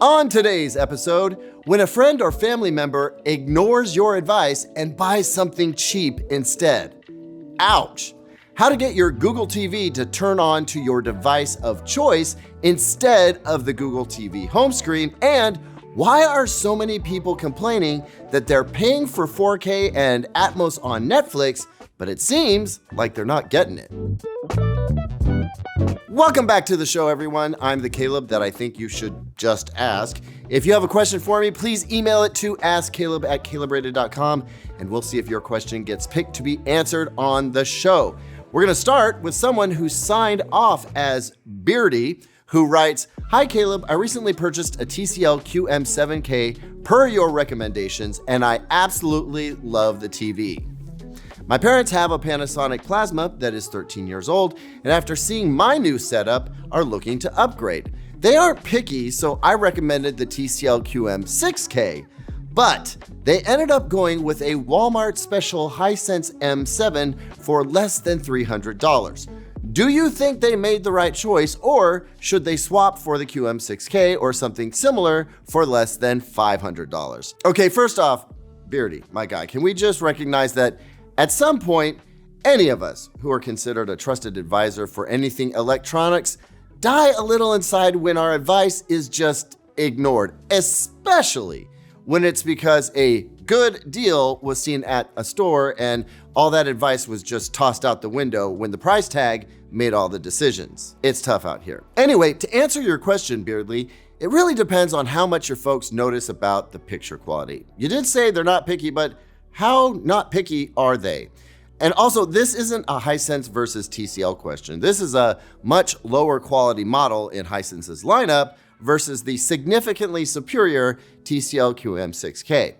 On today's episode, when a friend or family member ignores your advice and buys something cheap instead. Ouch! How to get your Google TV to turn on to your device of choice instead of the Google TV home screen, and why are so many people complaining that they're paying for 4K and Atmos on Netflix, but it seems like they're not getting it. Welcome back to the show, everyone. I'm the Caleb that I think you should just ask. If you have a question for me, please email it to askcaleb@CalebRated.com, and we'll see if your question gets picked to be answered on the show. We're gonna start with someone who signed off as Beardy, who writes, "Hi Caleb, I recently purchased a TCL QM7K per your recommendations, and I absolutely love the TV. My parents have a Panasonic Plasma that is 13 years old, and after seeing my new setup, are looking to upgrade. They aren't picky, so I recommended the TCL QM6K, but they ended up going with a Walmart Special Hisense M7 for less than $300. Do you think they made the right choice, or should they swap for the QM6K or something similar for less than $500? Okay, first off, Beardy, my guy, can we just recognize that at some point, any of us who are considered a trusted advisor for anything electronics die a little inside when our advice is just ignored, especially when it's because a good deal was seen at a store and all that advice was just tossed out the window when the price tag made all the decisions. It's tough out here. Anyway, to answer your question, Beardly, it really depends on how much your folks notice about the picture quality. You did say they're not picky, but how not picky are they? And also, this isn't a Hisense versus TCL question. This is a much lower quality model in Hisense's lineup versus the significantly superior TCL QM6K.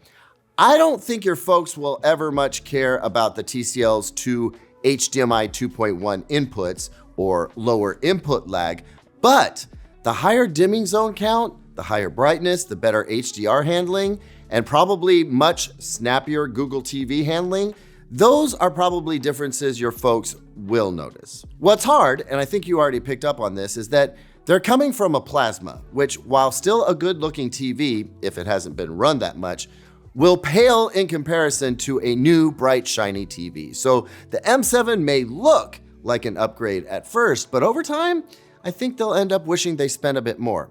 I don't think your folks will ever much care about the TCL's two HDMI 2.1 inputs or lower input lag, but the higher dimming zone count, the higher brightness, the better HDR handling, and probably much snappier Google TV handling, those are probably differences your folks will notice. What's hard, and I think you already picked up on this, is that they're coming from a Plasma, which, while still a good-looking TV, if it hasn't been run that much, will pale in comparison to a new, bright, shiny TV. So the M7 may look like an upgrade at first, but over time, I think they'll end up wishing they spent a bit more.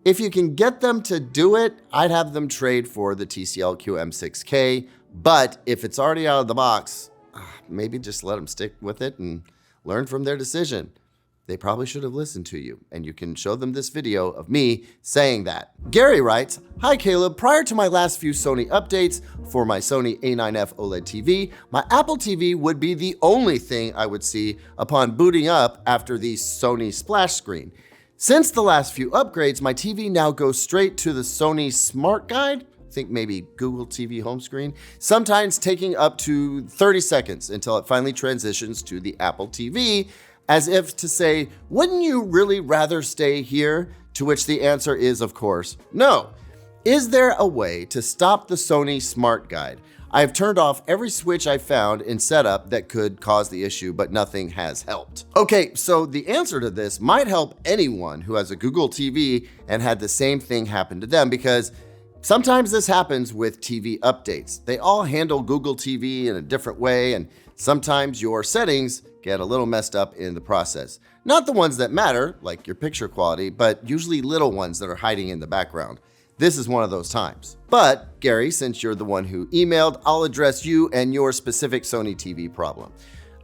If you can get them to do it, I'd have them trade for the TCL QM6K, but if it's already out of the box, maybe just let them stick with it and learn from their decision. They probably should have listened to you, and you can show them this video of me saying that. Gary writes, "Hi Caleb, prior to my last few Sony updates for my Sony A9F OLED TV, my Apple TV would be the only thing I would see upon booting up after the Sony splash screen. Since the last few upgrades, my TV now goes straight to the Sony Smart Guide, think maybe Google TV home screen, sometimes taking up to 30 seconds until it finally transitions to the Apple TV, as if to say, wouldn't you really rather stay here? To which the answer is, of course, no. Is there a way to stop the Sony Smart Guide? I have turned off every switch I found in setup that could cause the issue, but nothing has helped." Okay, so the answer to this might help anyone who has a Google TV and had the same thing happen to them, because sometimes this happens with TV updates. They all handle Google TV in a different way, and sometimes your settings get a little messed up in the process. Not the ones that matter, like your picture quality, but usually little ones that are hiding in the background. This is one of those times. But Gary, since you're the one who emailed, I'll address you and your specific Sony TV problem.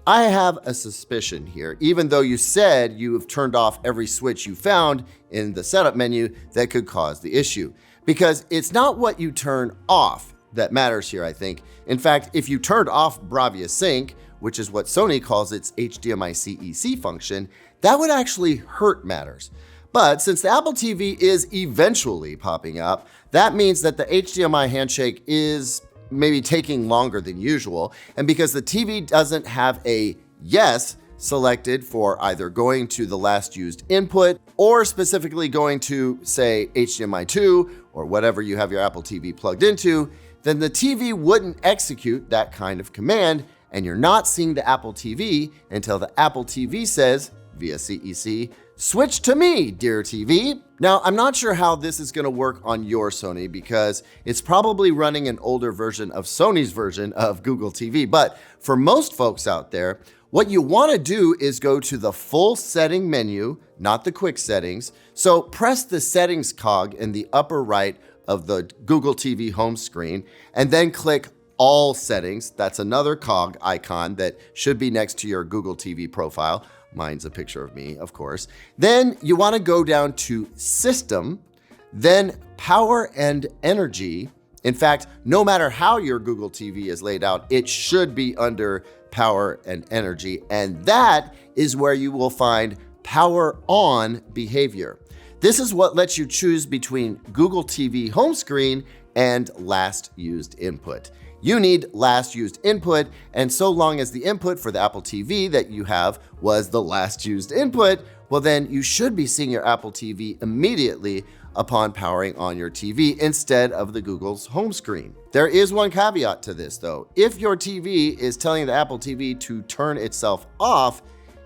I have a suspicion here, even though you said you have turned off every switch you found in the setup menu that could cause the issue. Because it's not what you turn off that matters here, I think. In fact, if you turned off Bravia Sync, which is what Sony calls its HDMI CEC function, that would actually hurt matters. But since the Apple TV is eventually popping up, that means that the HDMI handshake is maybe taking longer than usual. And because the TV doesn't have a yes selected for either going to the last used input or specifically going to, say, HDMI 2 or whatever you have your Apple TV plugged into, then the TV wouldn't execute that kind of command, and you're not seeing the Apple TV until the Apple TV says via CEC. Switch to me, dear TV. Now, I'm not sure how this is going to work on your Sony because it's probably running an older version of Sony's version of Google TV. But for most folks out there, what you want to do is go to the full setting menu, not the quick settings. So press the settings cog in the upper right of the Google TV home screen, and then click all settings. That's another cog icon that should be next to your Google TV profile. Mine's a picture of me, of course. Then you want to go down to System, then Power and Energy. In fact, no matter how your Google TV is laid out, it should be under Power and Energy. And that is where you will find Power On behavior. This is what lets you choose between Google TV home screen and last used input. You need last used input, and so long as the input for the Apple TV that you have was the last used input, well then you should be seeing your Apple TV immediately upon powering on your TV instead of the Google's home screen. There is one caveat to this though. If your TV is telling the Apple TV to turn itself off,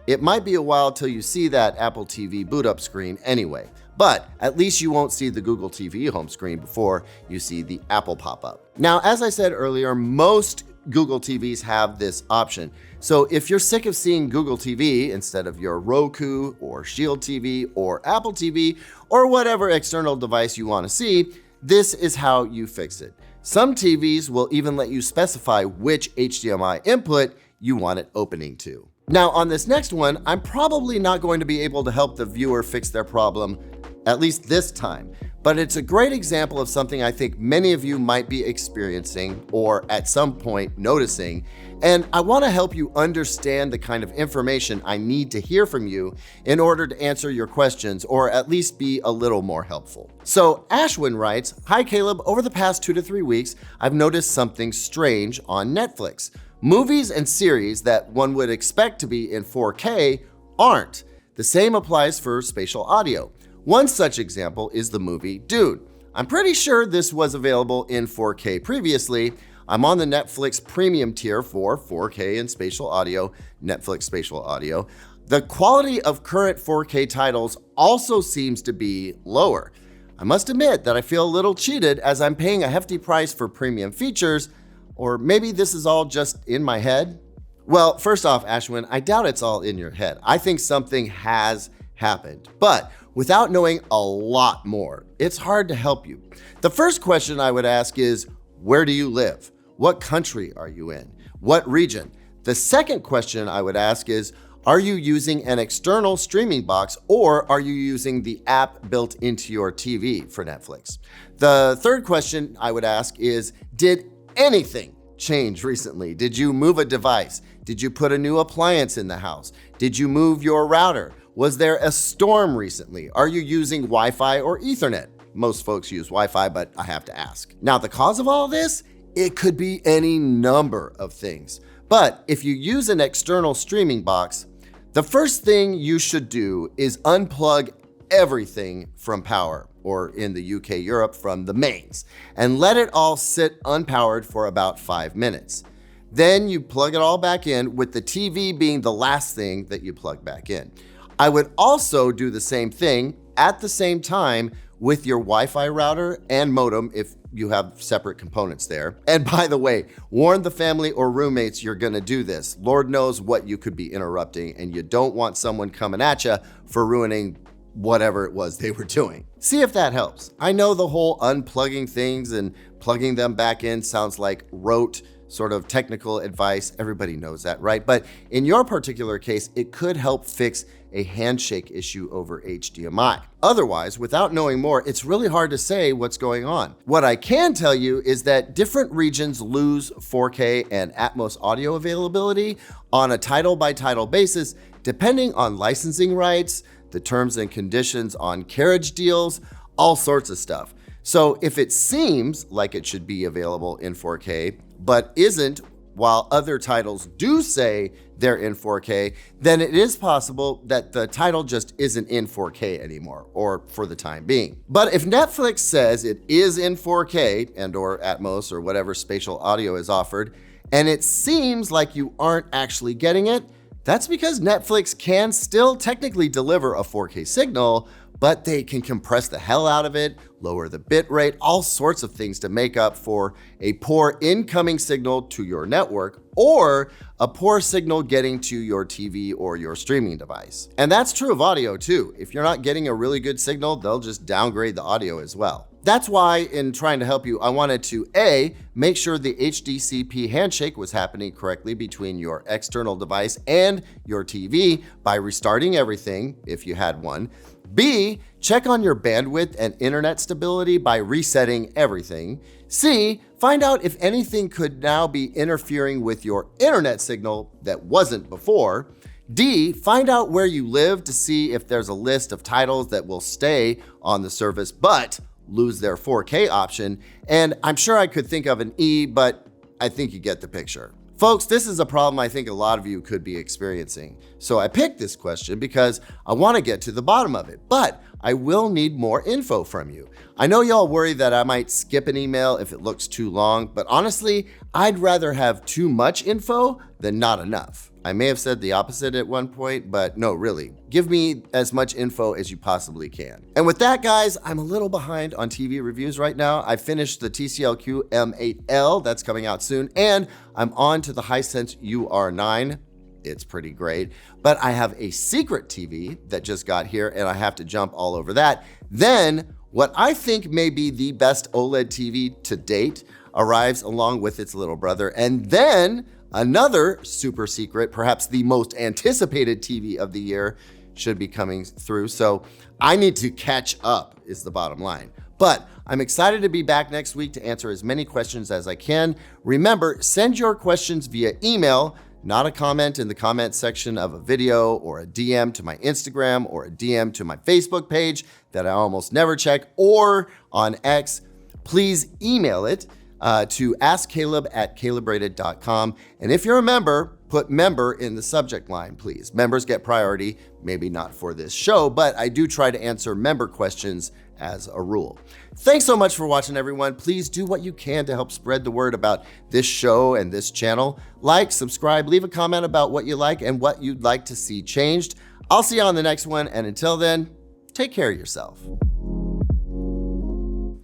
it might be a while till you see that Apple TV boot up screen anyway. But at least you won't see the Google TV home screen before you see the Apple pop-up. Now, as I said earlier, most Google TVs have this option. So if you're sick of seeing Google TV instead of your Roku or Shield TV or Apple TV or whatever external device you want to see, this is how you fix it. Some TVs will even let you specify which HDMI input you want it opening to. Now, on this next one, I'm probably not going to be able to help the viewer fix their problem, at least this time, but it's a great example of something I think many of you might be experiencing or at some point noticing, and I want to help you understand the kind of information I need to hear from you in order to answer your questions or at least be a little more helpful. So Ashwin writes, "Hi Caleb, over the past 2 to 3 weeks, I've noticed something strange on Netflix. Movies and series that one would expect to be in 4K aren't. The same applies for spatial audio. One such example is the movie Dune. I'm pretty sure this was available in 4K previously. I'm on the Netflix premium tier for 4K and spatial audio, Netflix spatial audio. The quality of current 4K titles also seems to be lower. I must admit that I feel a little cheated as I'm paying a hefty price for premium features, or maybe this is all just in my head." Well, first off, Ashwin, I doubt it's all in your head. I think something has happened, but without knowing a lot more, it's hard to help you. The first question I would ask is, where do you live? What country are you in? What region? The second question I would ask is, are you using an external streaming box or are you using the app built into your TV for Netflix? The third question I would ask is, did anything change recently? Did you move a device? Did you put a new appliance in the house? Did you move your router? Was there a storm recently? Are you using Wi-Fi or Ethernet? Most folks use Wi-Fi, but I have to ask. Now, the cause of all this, it could be any number of things. But if you use an external streaming box, the first thing you should do is unplug everything from power, or in the UK, Europe, from the mains, and let it all sit unpowered for about 5 minutes. Then you plug it all back in, with the TV being the last thing that you plug back in. I would also do the same thing at the same time with your Wi-Fi router and modem if you have separate components there. And by the way, warn the family or roommates you're gonna do this. Lord knows what you could be interrupting, and you don't want someone coming at you for ruining whatever it was they were doing. See if that helps. I know the whole unplugging things and plugging them back in sounds like rote sort of technical advice. Everybody knows that, right? But in your particular case, it could help fix a handshake issue over HDMI. Otherwise, without knowing more, it's really hard to say what's going on. What I can tell you is that different regions lose 4K and Atmos audio availability on a title-by-title basis, depending on licensing rights, the terms and conditions on carriage deals, all sorts of stuff. So if it seems like it should be available in 4K, but isn't, while other titles do say they're in 4K, then it is possible that the title just isn't in 4K anymore, or for the time being. But if Netflix says it is in 4K and or Atmos or whatever spatial audio is offered, and it seems like you aren't actually getting it, That's because Netflix can still technically deliver a 4K signal, but they can compress the hell out of it, lower the bit rate, all sorts of things to make up for a poor incoming signal to your network or a poor signal getting to your TV or your streaming device. And that's true of audio too. If you're not getting a really good signal, they'll just downgrade the audio as well. That's why in trying to help you, I wanted to A, make sure the HDCP handshake was happening correctly between your external device and your TV by restarting everything if you had one. B, check on your bandwidth and internet stability by resetting everything. C, find out if anything could now be interfering with your internet signal that wasn't before. D, find out where you live to see if there's a list of titles that will stay on the service but lose their 4K option. And I'm sure I could think of an E, but I think you get the picture. Folks, this is a problem I think a lot of you could be experiencing. So I picked this question because I want to get to the bottom of it, but I will need more info from you. I know y'all worry that I might skip an email if it looks too long, but honestly, I'd rather have too much info than not enough. I may have said the opposite at one point, but no, really. Give me as much info as you possibly can. And with that, guys, I'm a little behind on TV reviews right now. I finished the TCL M8L, that's coming out soon, and I'm on to the Hisense UR9. It's pretty great, but I have a secret TV that just got here and I have to jump all over that. Then what I think may be the best OLED TV to date arrives along with its little brother. And then another super secret, perhaps the most anticipated TV of the year, should be coming through. So I need to catch up is the bottom line. But I'm excited to be back next week to answer as many questions as I can. Remember, send your questions via email, not a comment in the comment section of a video or a DM to my Instagram or a DM to my Facebook page that I almost never check, or on X. Please email it to askcaleb@CalebRated.com. And if you're a member, put member in the subject line, please. Members get priority, maybe not for this show, but I do try to answer member questions as a rule. Thanks so much for watching, everyone. Please do what you can to help spread the word about this show and this channel. Like, subscribe, leave a comment about what you like and what you'd like to see changed. I'll see you on the next one, and until then, take care of yourself.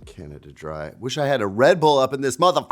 Canada Dry. Wish I had a Red Bull up in this motherfucker.